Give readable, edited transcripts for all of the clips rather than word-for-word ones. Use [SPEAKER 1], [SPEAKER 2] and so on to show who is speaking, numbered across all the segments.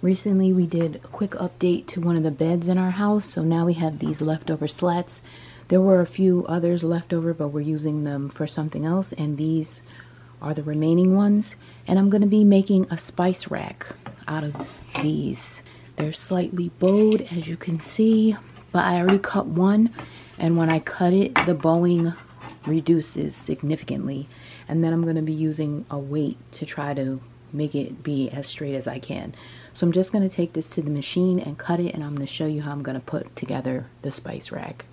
[SPEAKER 1] Recently we did a quick update to one of the beds in our house, so now we have these leftover slats. There were a few others left over, but we're using them for something else, and these are the remaining ones. And I'm going to be making a spice rack out of these. They're slightly bowed, as you can see, but I already cut one, and when I cut it, the bowing reduces significantly. And then I'm going to be using a weight to try to make it be as straight as I can. So I'm just going to take this to the machine and cut it, and I'm going to show you how I'm going to put together the spice rack.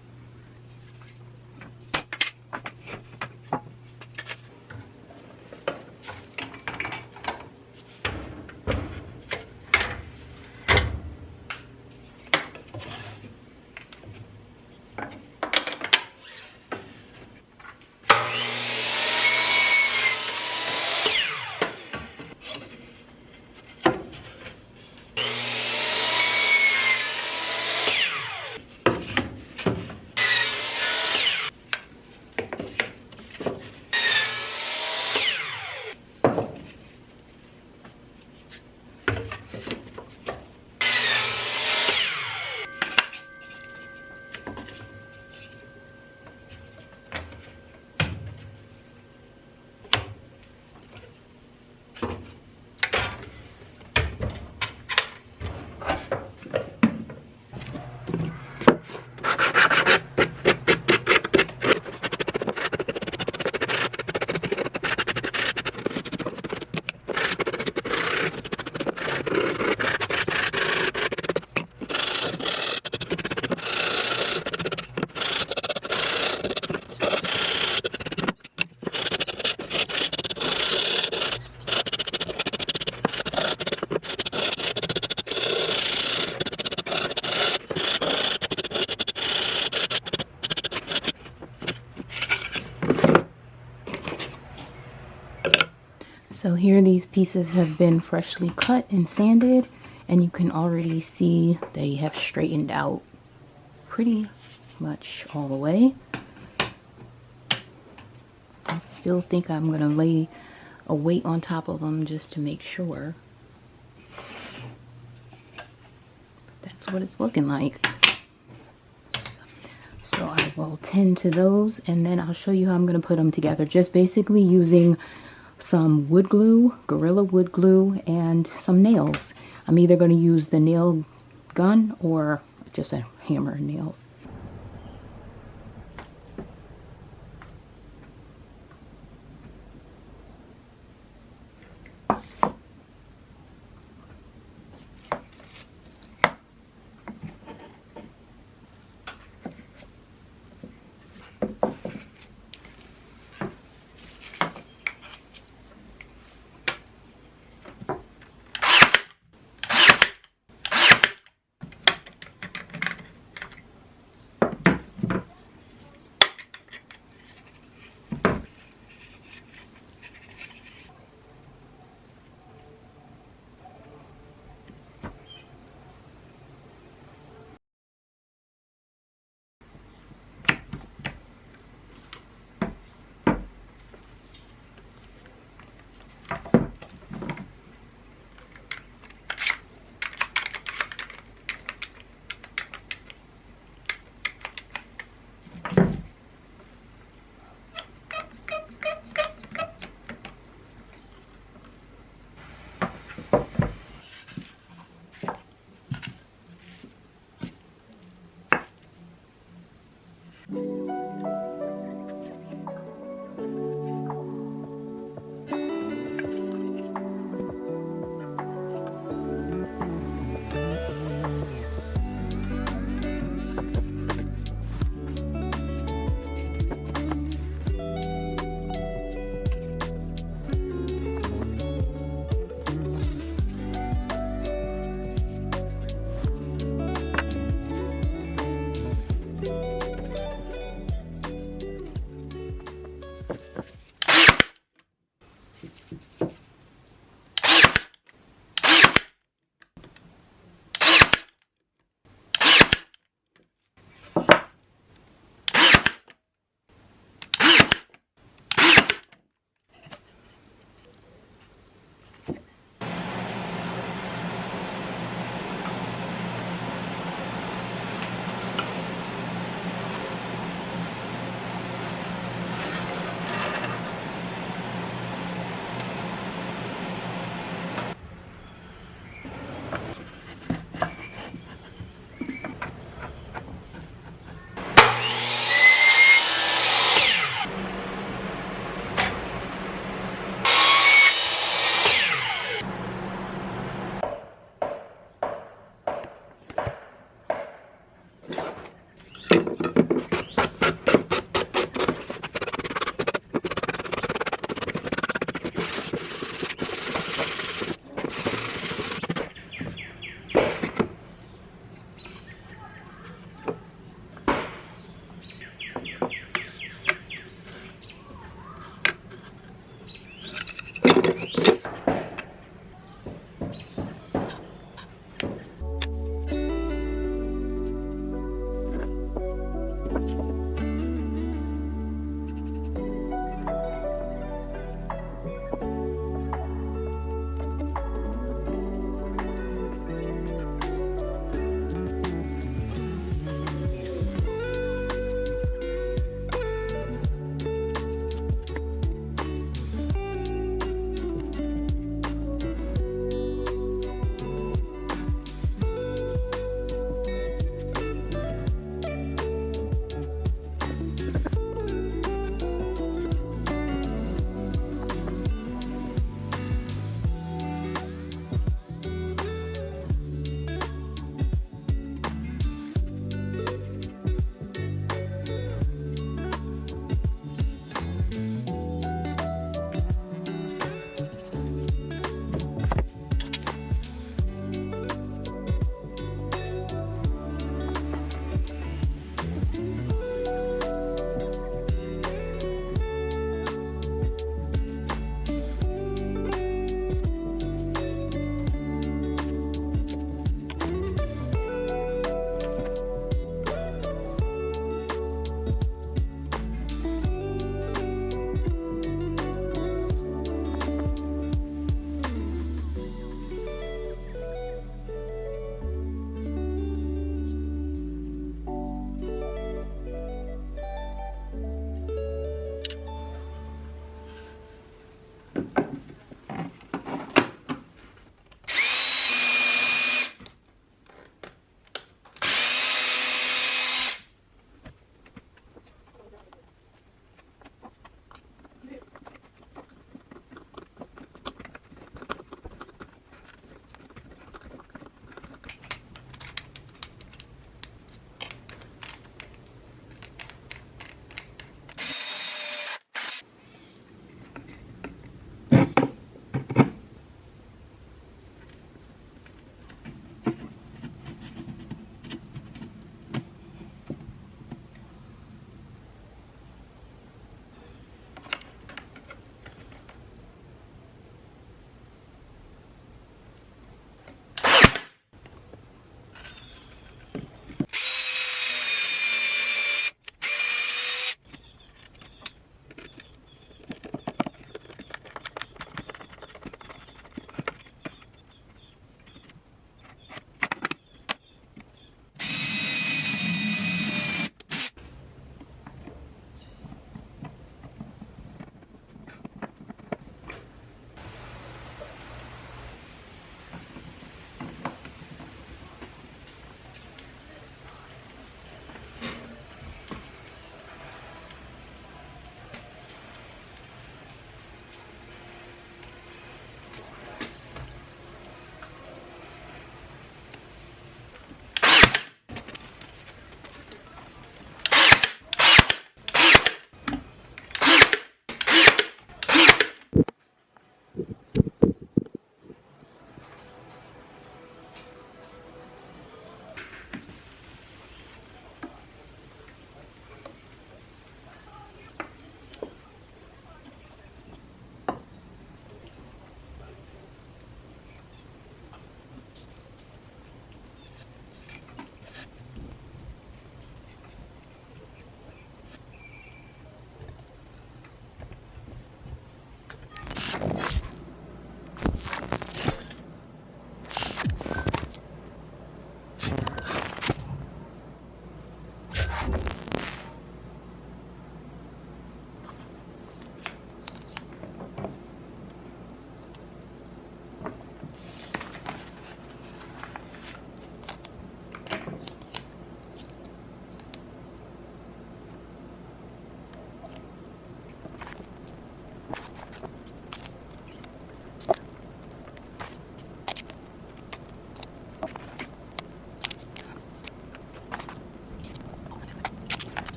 [SPEAKER 1] So here these pieces have been freshly cut and sanded, and you can already see they have straightened out pretty much all the way. I still think I'm going to lay a weight on top of them just to make sure. That's what it's looking like. So I will tend to those, and then I'll show you how I'm going to put them together. Just basically using some wood glue, Gorilla wood glue, and some nails. I'm either going to use the nail gun or just a hammer and nails.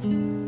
[SPEAKER 1] you.